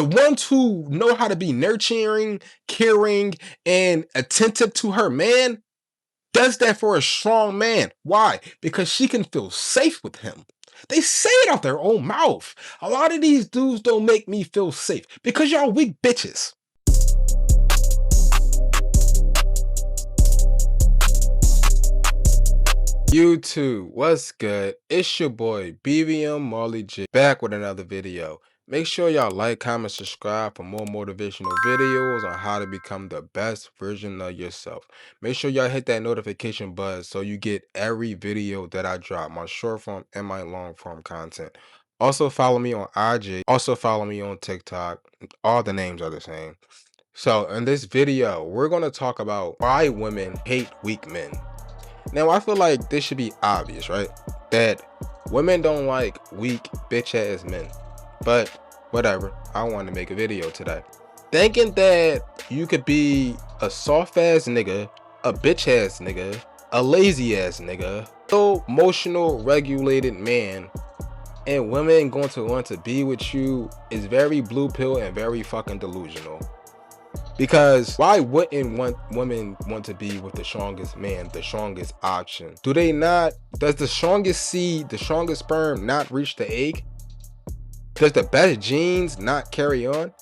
The ones who know how to be nurturing, caring, and attentive to her man does that for a strong man. Why? Because she can feel safe with him. They say it out their own mouth. A lot of these dudes don't make me feel safe because y'all weak bitches. YouTube, what's good? It's your boy BBM Marley J back with another video. Make sure y'all like, comment, subscribe for more motivational videos on how to become the best version of yourself. Make sure y'all hit that notification button so you get every video that I drop, my short form and my long form content. Also follow me on IG, also follow me on TikTok. All the names are the same. So in this video, we're going to talk about why women hate weak men. Now, I feel like this should be obvious, right? That women don't like weak bitch-ass men. But whatever, I want to make a video today. Thinking that you could be a soft-ass nigga, a bitch-ass nigga, a lazy-ass nigga, so emotional, regulated man, and women going to want to be with you is very blue pill and very fucking delusional. Because why wouldn't women want to be with the strongest man, the strongest option? Do they not? Does the strongest seed, the strongest sperm not reach the egg? Does the best genes not carry on?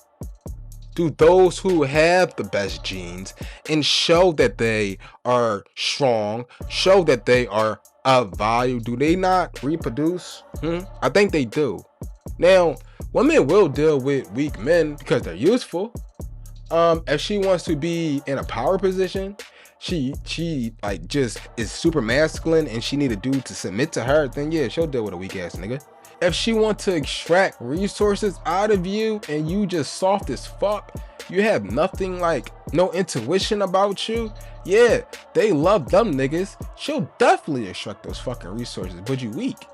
Do those who have the best genes and show that they are strong, show that they are of value, do they not reproduce? I think they do. Now, women will deal with weak men because they're useful. If she wants to be in a power position, she like just is super masculine and she need a dude to submit to her, then yeah, she'll deal with a weak ass nigga. If she wants to extract resources out of you and you just soft as fuck, you have nothing, like no intuition about you, yeah, they love them niggas. She'll definitely extract those fucking resources, but you weak.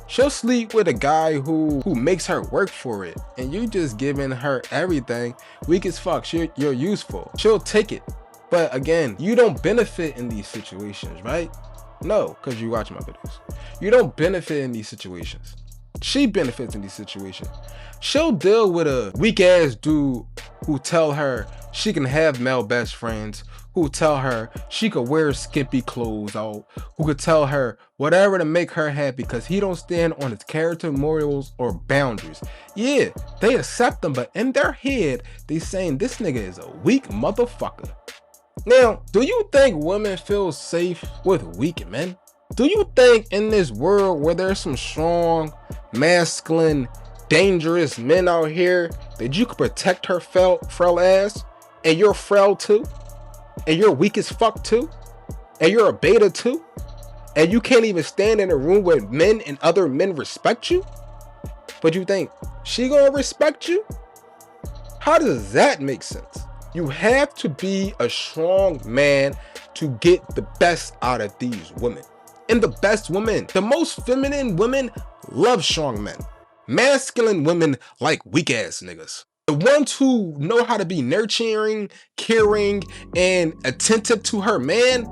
She'll sleep with a guy who makes her work for it, and you just giving her everything. Weak as fuck. You're useful. She'll take it. But again, you don't benefit in these situations, right? No, because you watch my videos. You don't benefit in these situations. She benefits in these situations. She'll deal with a weak ass dude who tell her she can have male best friends, who tell her she could wear skimpy clothes out, who could tell her whatever to make her happy because he don't stand on his character, morals, or boundaries. Yeah, they accept them, but in their head, they saying this nigga is a weak motherfucker. Now, do you think women feel safe with weak men? Do you think in this world where there's some strong, masculine, dangerous men out here that you could protect her frail ass, and you're frail too? And you're weak as fuck too, and you're a beta too, and you can't even stand in a room where men and other men respect you, but you think she gonna respect you? How does that make sense? You have to be a strong man to get the best out of these women. And the best women, the most feminine women, love strong men. Masculine women like weak ass niggas. The ones who know how to be nurturing, caring, and attentive to her man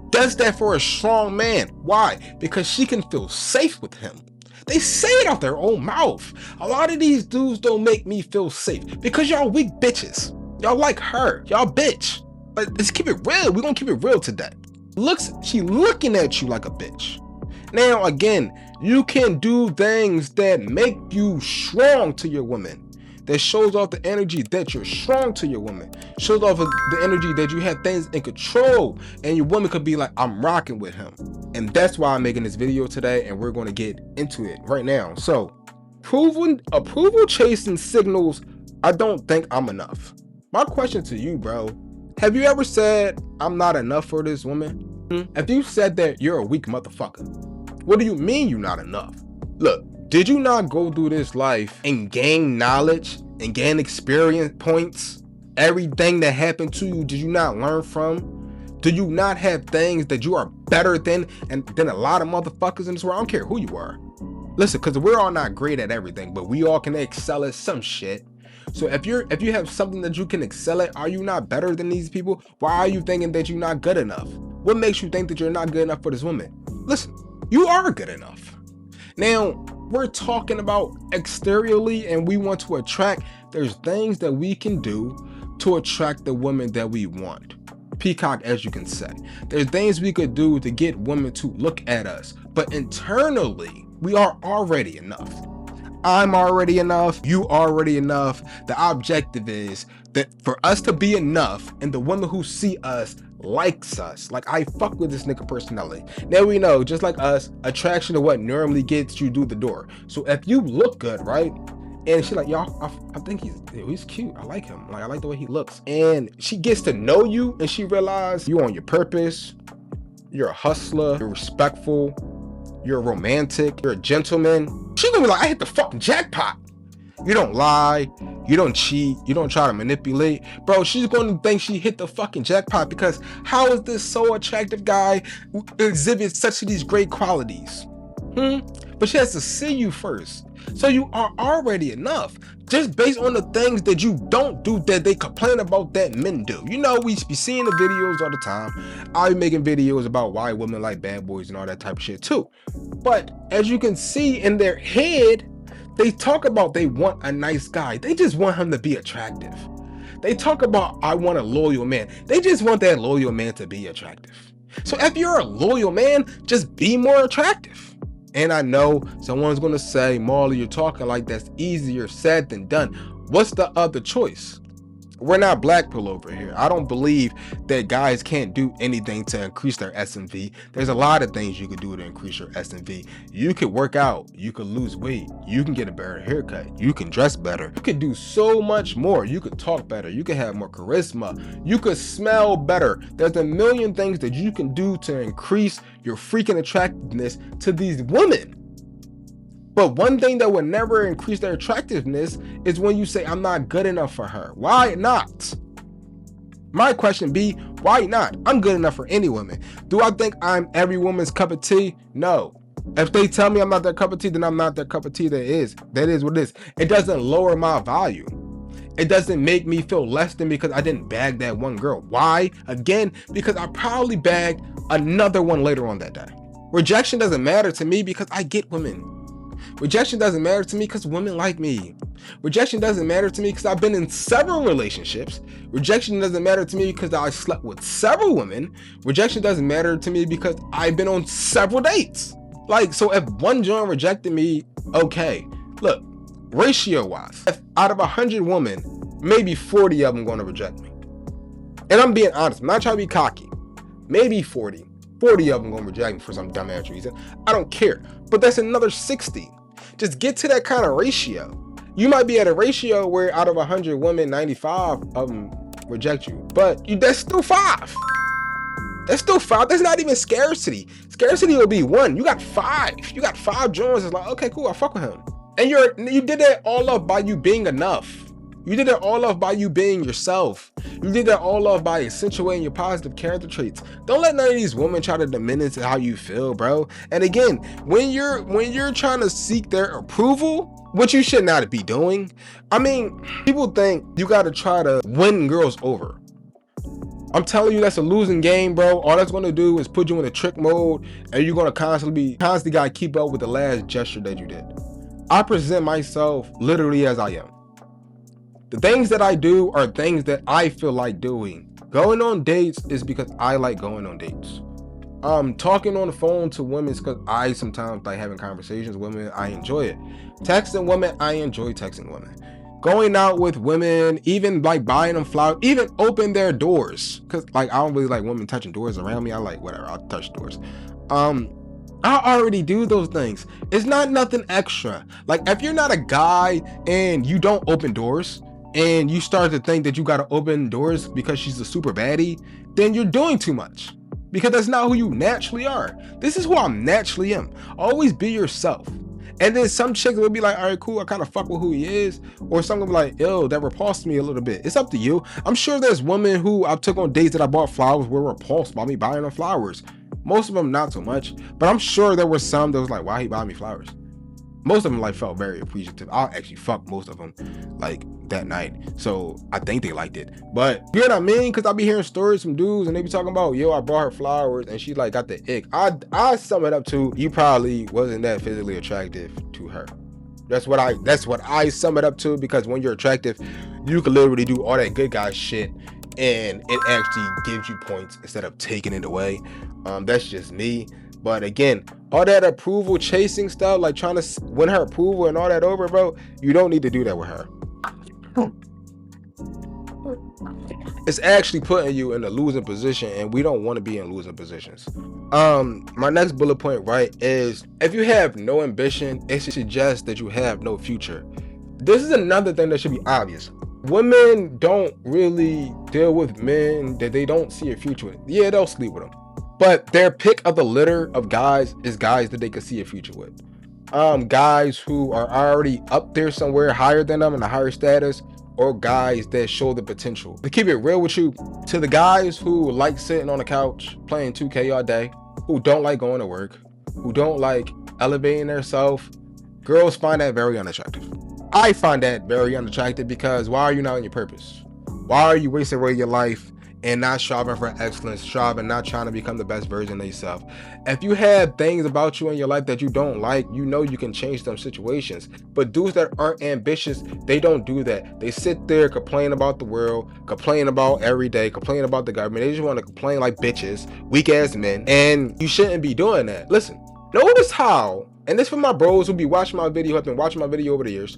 does that for a strong man. Why? Because she can feel safe with him. They say it out their own mouth. A lot of these dudes don't make me feel safe because y'all weak bitches. Y'all like her. Y'all bitch. But let's keep it real. We're gonna keep it real today. She looking at you like a bitch. Now again, you can do things that make you strong to your woman. That shows off the energy that you're strong to your woman. Shows off the energy that you have things in control. And your woman could be like, I'm rocking with him. And that's why I'm making this video today. And we're going to get into it right now. So, approval chasing signals, I don't think I'm enough. My question to you, bro. Have you ever said, I'm not enough for this woman? If you said that, you're a weak motherfucker. What do you mean you're not enough? Look. Did you not go through this life and gain knowledge and gain experience points? Everything that happened to you, did you not learn from? Do you not have things that you are better than a lot of motherfuckers in this world? I don't care who you are. Listen, because we're all not great at everything, but we all can excel at some shit. So if you have something that you can excel at, are you not better than these people? Why are you thinking that you're not good enough? What makes you think that you're not good enough for this woman? Listen, you are good enough. Now, we're talking about exteriorly and we want to attract there's things that we can do to attract the women that we want. Peacock, as you can say. There's things we could do to get women to look at us, but internally, we are already enough. I'm already enough, you already enough. The objective is that for us to be enough and the woman who see us likes us. Like, I fuck with this nigga personality. Now we know, just like us, attraction to what normally gets you through the door. So if you look good, right? And she's like, y'all, I think he's cute. I like him. Like, I like the way he looks. And she gets to know you and she realizes you're on your purpose. You're a hustler. You're respectful. You're romantic. You're a gentleman. She's gonna be like, I hit the fucking jackpot. You don't lie. You don't cheat. You don't try to manipulate. Bro, she's gonna think she hit the fucking jackpot because how is this so attractive guy who exhibits such these great qualities? But she has to see you first. So you are already enough just based on the things that you don't do that they complain about that men do. You know, we be seeing the videos all the time. I'll be making videos about why women like bad boys and all that type of shit too. But as you can see in their head, they talk about they want a nice guy. They just want him to be attractive. They talk about I want a loyal man. They just want that loyal man to be attractive. So if you're a loyal man, just be more attractive. And I know someone's gonna say, Marley, you're talking like that's easier said than done. What's the other choice? We're not black pill over here. I don't believe that guys can't do anything to increase their SMV. There's a lot of things you could do to increase your SMV. You could work out, you could lose weight, you can get a better haircut, you can dress better, you could do so much more. You could talk better, you could have more charisma, you could smell better. There's a million things that you can do to increase your freaking attractiveness to these women. But one thing that would never increase their attractiveness is when you say, I'm not good enough for her. Why not? My question be, why not? I'm good enough for any woman. Do I think I'm every woman's cup of tea? No. If they tell me I'm not their cup of tea, then I'm not their cup of tea. That is what it is. It doesn't lower my value. It doesn't make me feel less than because I didn't bag that one girl. Why? Again, because I probably bagged another one later on that day. Rejection doesn't matter to me because I get women. Rejection doesn't matter to me because women like me. Rejection doesn't matter to me because I've been in several relationships. Rejection doesn't matter to me because I slept with several women. Rejection doesn't matter to me because I've been on several dates. Like, so if one joint rejected me, okay. Look, ratio wise, if out of 100 women, maybe 40 of them going to reject me. And I'm being honest, I'm not trying to be cocky. Maybe 40 of them going to reject me for some dumbass reason. I don't care. But that's another 60. Just get to that kind of ratio. You might be at a ratio where out of 100 women, 95 of them reject you. But that's still 5. That's still 5. That's not even scarcity. Scarcity will be 1. You got 5. You got 5 joints. It's like, okay, cool, I fuck with him. And you did that all up by you being enough. You did it all off by you being yourself. You did that all off by accentuating your positive character traits. Don't let none of these women try to diminish how you feel, bro. And again, when you're trying to seek their approval, which you should not be doing. I mean, people think you got to try to win girls over. I'm telling you, that's a losing game, bro. All that's going to do is put you in a trick mode, and you're going to constantly got to keep up with the last gesture that you did. I present myself literally as I am. The things that I do are things that I feel like doing. Going on dates is because I like going on dates. Talking on the phone to women is because I sometimes like having conversations with women. I enjoy it. Texting women, I enjoy texting women. Going out with women, even like buying them flowers, even open their doors. Cause like I don't really like women touching doors around me. I like whatever, I'll touch doors. I already do those things. It's not nothing extra. Like if you're not a guy and you don't open doors, and you start to think that you gotta open doors because she's a super baddie, then you're doing too much. Because that's not who you naturally are. This is who I naturally am. Always be yourself. And then some chicks will be like, all right, cool, I kind of fuck with who he is. Or some will be like, ew, that repulsed me a little bit. It's up to you. I'm sure there's women who I took on dates that I bought flowers were repulsed by me buying them flowers. Most of them not so much. But I'm sure there were some that was like, why he buying me flowers? Most of them like felt very appreciative. I actually fucked most of them like that night. So I think they liked it. But you know what I mean? Cause I be hearing stories from dudes and they be talking about, yo, I bought her flowers and she like got the ick. I sum it up to, you probably wasn't that physically attractive to her. That's what I sum it up to, because when you're attractive, you can literally do all that good guy shit and it actually gives you points instead of taking it away. That's just me. But again, all that approval chasing stuff, like trying to win her approval and all that over, bro, you don't need to do that with her. It's actually putting you in a losing position, and we don't want to be in losing positions. My next bullet point, right, is if you have no ambition, it suggests that you have no future. This is another thing that should be obvious. Women don't really deal with men that they don't see a future with. Yeah, they'll sleep with them, but their pick of the litter of guys is guys that they can see a future with. Guys who are already up there somewhere higher than them in a higher status, or guys that show the potential. To keep it real with you, to the guys who like sitting on the couch playing 2K all day, who don't like going to work, who don't like elevating themselves, girls find that very unattractive. I find that very unattractive, because why are you not on your purpose? Why are you wasting away your life and not striving for excellence, striving, not trying to become the best version of yourself? If you have things about you in your life that you don't like, you know you can change them situations. But dudes that aren't ambitious, they don't do that. They sit there, complain about the world, complain about every day, complain about the government. They just want to complain like bitches, weak ass men, and you shouldn't be doing that. Listen, notice how, and this for my bros who be watching my video, have been watching my video over the years.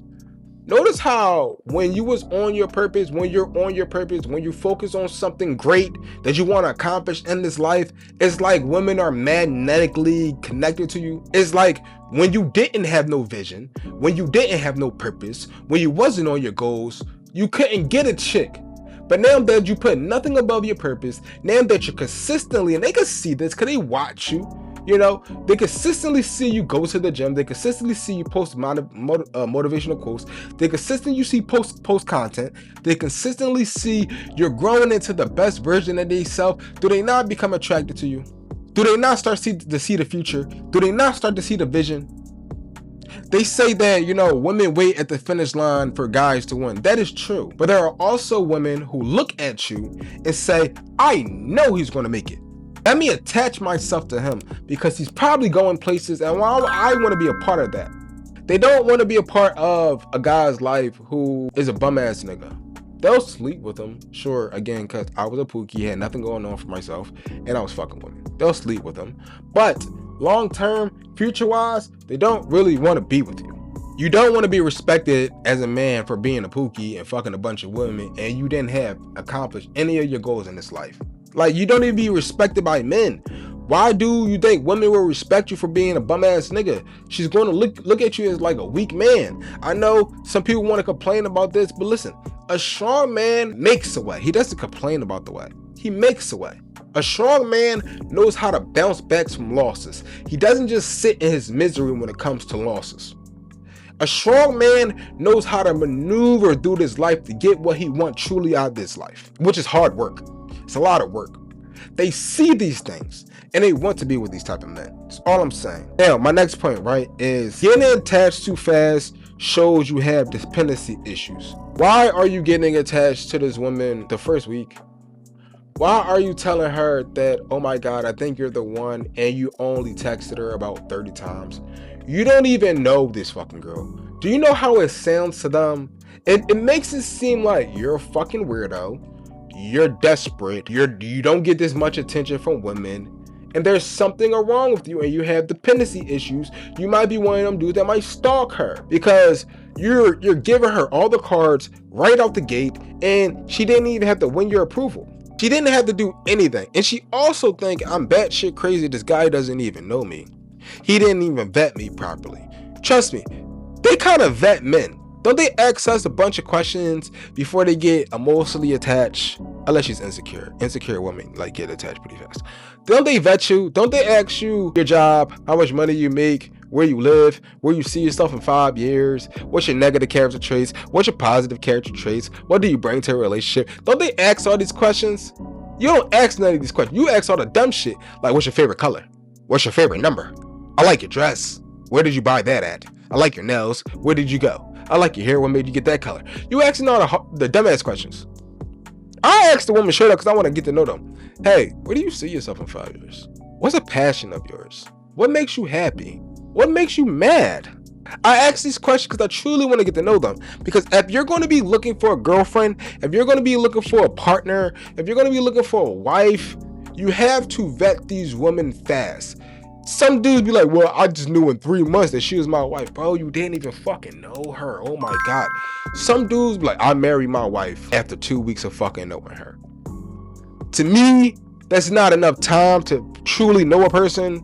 Notice how when you was on your purpose, when you're on your purpose, when you focus on something great that you want to accomplish in this life, it's like women are magnetically connected to you. It's like when you didn't have no vision, when you didn't have no purpose, when you wasn't on your goals, you couldn't get a chick. But now that you put nothing above your purpose, now that you're consistently, and they can see this because they watch you, you know, they consistently see you go to the gym. They consistently see you post motivational quotes. They consistently see post content. They consistently see you're growing into the best version of themselves. Do they not become attracted to you? Do they not start to see the future? Do they not start to see the vision? They say that, you know, women wait at the finish line for guys to win. That is true. But there are also women who look at you and say, I know he's going to make it. Let me attach myself to him because he's probably going places, and I want to be a part of that. They don't want to be a part of a guy's life who is a bum ass nigga. They'll sleep with him, sure, again, because I was a pookie, had nothing going on for myself, and I was fucking women. They'll sleep with him. But long term, future wise, they don't really want to be with you. You don't want to be respected as a man for being a pookie and fucking a bunch of women, and you didn't have accomplished any of your goals in this life. Like, you don't even be respected by men. Why do you think women will respect you for being a bum ass nigga? She's going to look at you as like a weak man. I know some people want to complain about this, but listen, a strong man makes a way. He doesn't complain about the way. He makes a way. A strong man knows how to bounce back from losses. He doesn't just sit in his misery when it comes to losses. A strong man knows how to maneuver through this life to get what he wants truly out of this life, which is hard work. It's a lot of work. They see these things and they want to be with these type of men. That's all I'm saying. Now, my next point, right, is getting attached too fast shows you have dependency issues. Why are you getting attached to this woman the first week? Why are you telling her that, oh my God, I think you're the one, and you only texted her about 30 times? You don't even know this fucking girl. Do you know how it sounds to them? It makes it seem like you're a fucking weirdo. You're desperate. You don't get this much attention from women, and there's something wrong with you, and you have dependency issues. You might be one of them dudes that might stalk her because you're giving her all the cards right out the gate, and she didn't even have to win your approval. She didn't have to do anything, and she also think I'm batshit crazy. This guy doesn't even know me. He didn't even vet me properly. Trust me, they kind of vet men. Don't they ask us a bunch of questions before they get emotionally attached? Unless she's insecure. Insecure women like get attached pretty fast. Don't they vet you? Don't they ask you your job, how much money you make, where you live, where you see yourself in 5 years, what's your negative character traits, what's your positive character traits, what do you bring to a relationship? Don't they ask all these questions? You don't ask none of these questions. You ask all the dumb shit, like what's your favorite color? What's your favorite number? I like your dress. Where did you buy that at? I like your nails. Where did you go? I like your hair. What made you get that color? You asking all the dumbass questions. I asked the woman straight up because I want to get to know them. Hey, where do you see yourself in 5 years? What's a passion of yours? What makes you happy? What makes you mad? I ask these questions because I truly want to get to know them. Because if you're going to be looking for a girlfriend, if you're going to be looking for a partner, if you're going to be looking for a wife, you have to vet these women fast. Some dudes be like, well, I just knew in 3 months that she was my wife. Bro, you didn't even fucking know her. Oh my God. Some dudes be like, I married my wife after 2 weeks of fucking knowing her. To me, that's not enough time to truly know a person.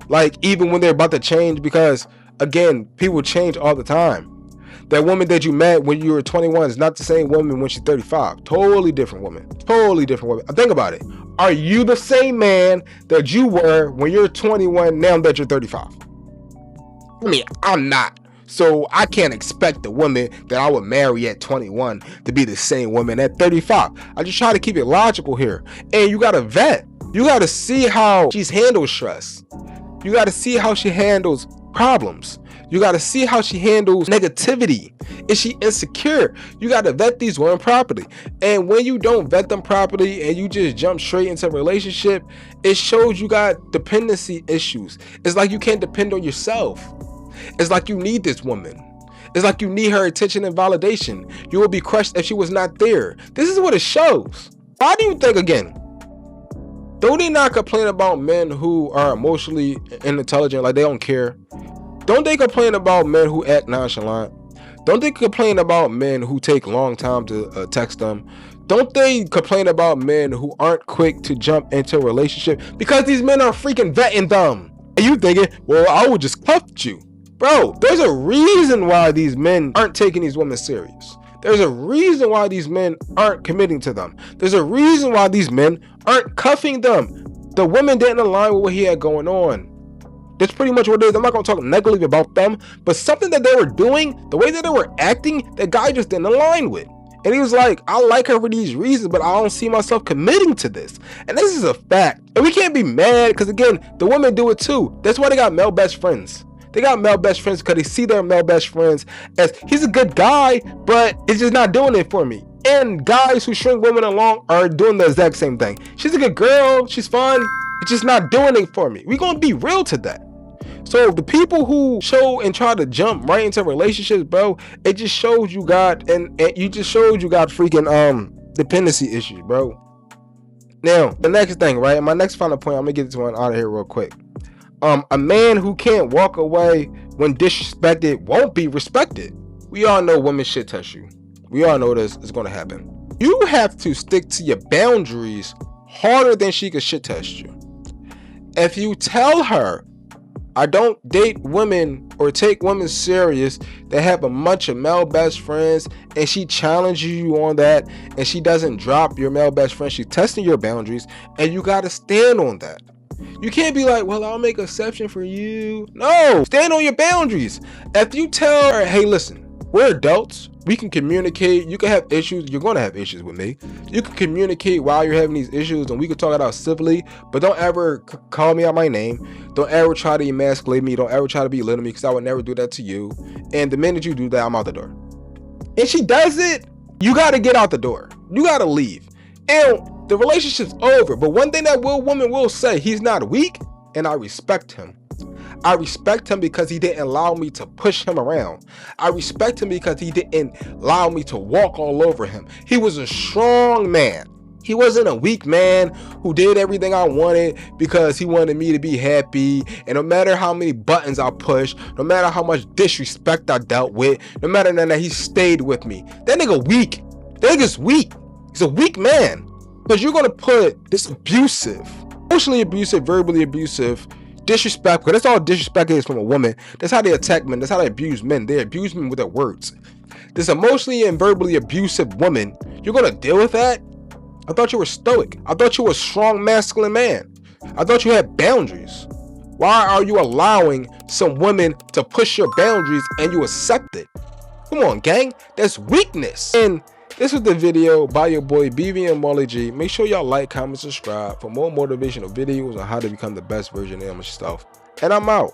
Like, even when they're about to change, because again, people change all the time. That woman that you met when you were 21 is not the same woman when she's 35. Totally different woman. Totally different woman. Think about it. Are you the same man that you were when you're 21 now that you're 35? I mean, I'm not. So I can't expect the woman that I would marry at 21 to be the same woman at 35. I just try to keep it logical here. And you got to vet. You got to see how she's handled stress. You got to see how she handles problems. You got to see how she handles negativity. Is she insecure? You got to vet these women properly. And when you don't vet them properly and you just jump straight into a relationship, it shows you got dependency issues. It's like you can't depend on yourself. It's like you need this woman. It's like you need her attention and validation. You will be crushed if she was not there. This is what it shows. Why do you think, again, don't they not complain about men who are emotionally unintelligent, like they don't care? Don't they complain about men who act nonchalant? Don't they complain about men who take long time to text them? Don't they complain about men who aren't quick to jump into a relationship? Because these men are freaking vetting them. And you thinking, well, I would just cuff you. Bro, there's a reason why these men aren't taking these women serious. There's a reason why these men aren't committing to them. There's a reason why these men aren't cuffing them. The women didn't align with what he had going on. That's pretty much what it is. I'm not going to talk negatively about them, but something that they were doing, the way that they were acting, that guy just didn't align with. And he was like, I like her for these reasons, but I don't see myself committing to this. And this is a fact. And we can't be mad because, again, the women do it too. That's why they got male best friends. They got male best friends because they see their male best friends as, he's a good guy, but it's just not doing it for me. And guys who string women along are doing the exact same thing. She's a good girl. She's fun. It's just not doing it for me. We're going to be real to that. So the people who show and try to jump right into relationships, bro, it just shows you got, and you just showed you got freaking dependency issues, bro. Now, the next thing, right? My next final point, I'm going to get this one out of here real quick. A man who can't walk away when disrespected won't be respected. We all know women shit test you. We all know this is going to happen. You have to stick to your boundaries harder than she could shit test you. If you tell her, I don't date women or take women serious that have a bunch of male best friends, and she challenges you on that, and she doesn't drop your male best friend, she's testing your boundaries, and you got to stand on that. You can't be like, well, I'll make an exception for you. No, stand on your boundaries. If you tell her, hey, listen, we're adults. We can communicate. You can have issues. You're going to have issues with me. You can communicate while you're having these issues, and we can talk it out civilly, but don't ever call me out my name. Don't ever try to emasculate me. Don't ever try to belittle me, because I would never do that to you. And the minute you do that, I'm out the door. And she does it, you got to get out the door. You got to leave. And the relationship's over. But one thing that woman will say, he's not weak, and I respect him. I respect him because he didn't allow me to push him around. I respect him because he didn't allow me to walk all over him. He was a strong man. He wasn't a weak man who did everything I wanted because he wanted me to be happy. And no matter how many buttons I pushed, no matter how much disrespect I dealt with, no matter that he stayed with me. That nigga weak. That nigga's weak. He's a weak man. Because you're going to put this abusive, emotionally abusive, verbally abusive, disrespect, because that's all disrespect is from a woman. That's how they attack men. That's how they abuse men. They abuse men with their words. This emotionally and verbally abusive woman, you're going to deal with that? I thought you were stoic. I thought you were a strong masculine man. I thought you had boundaries. Why are you allowing some women to push your boundaries and you accept it? Come on, gang. That's weakness. And this was the video by your boy BV and Molly G. Make sure y'all like, comment, subscribe for more motivational videos on how to become the best version of yourself. And I'm out.